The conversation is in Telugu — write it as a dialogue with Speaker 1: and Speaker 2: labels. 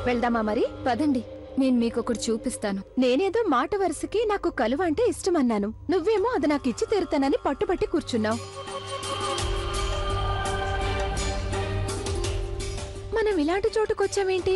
Speaker 1: వెళ్దామా మరి? పదండి, నేను మీకొకటి చూపిస్తాను. నేనేదో మాట వరుసకి నాకు కలువ అంటే ఇష్టమన్నాను, నువ్వేమో అది నాకు ఇచ్చి తీరుతానని పట్టుబట్టి కూర్చున్నావు. మనం ఇలాంటి చోటుకొచ్చామేంటి?